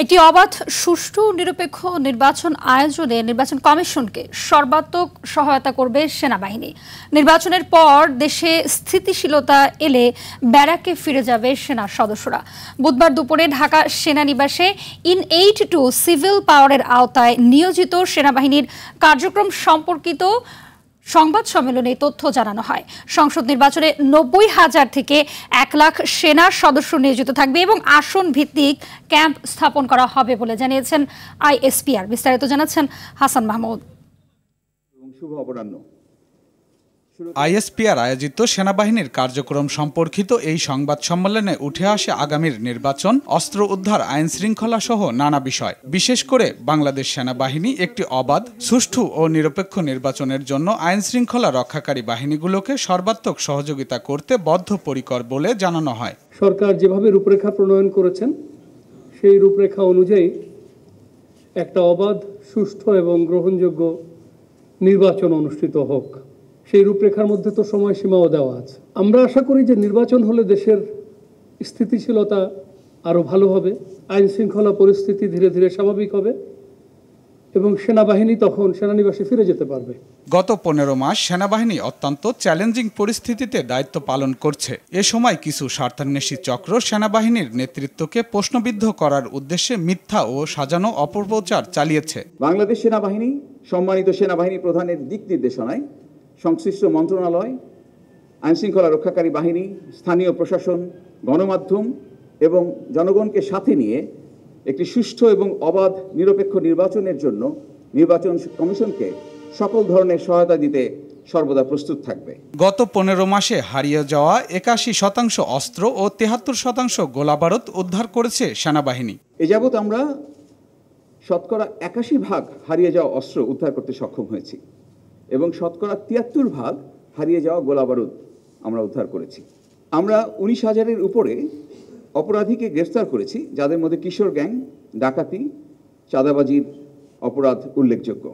একটি অবাধ সুষ্ঠু নিরপেক্ষ নির্বাচন আয়োজনে নির্বাচন কমিশনকে সর্বাত্মক সহায়তা করবে সেনাবাহিনী। নির্বাচনের পর দেশে স্থিতিশীলতা এলে ব্যারাকে ফিরে যাবে সেনা সদস্যরা। বুধবার দুপুরে ঢাকা সেনানিবাসে ইন-এইড টু সিভিল পাওয়ারের আওতায় নিয়োজিত সেনাবাহিনীর কার্যক্রম সম্পর্কিত সংবাদ সম্মেলনে তথ্য জানানো হয়। সংসদ নির্বাচনে 90,000 থেকে 1 লাখ সেনা সদস্য নিয়োজিত থাকবে এবং আসন ভিত্তিক ক্যাম্প স্থাপন করা হবে বলে জানিয়েছেন আইএসপিআর। বিস্তারিত জানাচ্ছেন হাসান মাহমুদ। শুভ অপরাহ্ন। আইএসপিআর আয়োজিত সেনাবাহিনীর কার্যক্রম সম্পর্কিত এই সংবাদ সম্মেলনে উঠে আসে আগামীর নির্বাচন, অস্ত্র উদ্ধার, আইন শৃঙ্খলা সহ নানা বিষয়। বিশেষ করে বাংলাদেশ সেনাবাহিনী একটি অবাধ, সুষ্ঠু ও নিরপেক্ষ নির্বাচনের জন্য আইন শৃঙ্খলা রক্ষাকারী বাহিনীগুলোকে সর্বাত্মক সহযোগিতা করতে বদ্ধপরিকর বলে জানানো হয়। সরকার যেভাবে রূপরেখা প্রণয়ন করেছেন সেই রূপরেখা অনুযায়ী একটা অবাধ, সুষ্ঠু এবং গ্রহণযোগ্য নির্বাচন অনুষ্ঠিত হোক, সেই রূপরেখার মধ্যে তো সময়সীমাও দেওয়া আছে। আমরা আশা করি যে নির্বাচন হলে দেশের স্থিতিশীলতা আরও ভালো হবে, আইন শৃঙ্খলা পরিস্থিতি ধীরে ধীরে স্বাভাবিক হবে এবং সেনাবাহিনী তখন সেনানিবাসে ফিরে যেতে পারবে। গত 15 মাস সেনাবাহিনী অত্যন্ত চ্যালেঞ্জিং পরিস্থিতিতে দায়িত্ব পালন করছে। এ সময় কিছু স্বার্থান্বেষী চক্র সেনাবাহিনীর নেতৃত্বকে প্রশ্নবিদ্ধ করার উদ্দেশ্যে মিথ্যা ও সাজানো অপপ্রচার চালিয়েছে। বাংলাদেশ সেনাবাহিনী সম্মানিত সেনাবাহিনী প্রধানের দিক নির্দেশনায় সংশ্লিষ্ট মন্ত্রণালয়, আইনশৃঙ্খলা রক্ষাকারী বাহিনী, স্থানীয় প্রশাসন, গণমাধ্যম এবং জনগণকে সাথে নিয়ে একটি সুষ্ঠু এবং অবাধ নিরপেক্ষ নির্বাচনের জন্য নির্বাচন কমিশনকে সকল ধরনের সহায়তা দিতে সর্বদা প্রস্তুত থাকবে। গত 15 মাসে হারিয়ে যাওয়া 81% অস্ত্র ও 73% গোলাবারুদ উদ্ধার করেছে সেনাবাহিনী। এ যাবৎ আমরা শতকরা 81% হারিয়ে যাওয়া অস্ত্র উদ্ধার করতে সক্ষম হয়েছি এবং শতকরা 73% হারিয়ে যাওয়া গোলাবারুদ আমরা উদ্ধার করেছি। আমরা 19,000-এর উপরে অপরাধীকে গ্রেফতার করেছি, যাদের মধ্যে কিশোর গ্যাং, ডাকাতি, চাঁদাবাজির অপরাধ উল্লেখযোগ্য।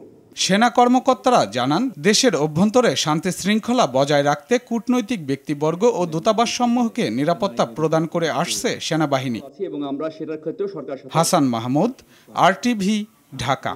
সেনা কর্মকর্তারা জানান, দেশের অভ্যন্তরে শান্তি শৃঙ্খলা বজায় রাখতে কূটনৈতিক ব্যক্তিবর্গ ও দূতাবাস সমূহকে নিরাপত্তা প্রদান করে আসছে সেনাবাহিনী। এবং আমরা সেটার ক্ষেত্রেও সরকার। হাসান মাহমুদ, RTV, ঢাকা।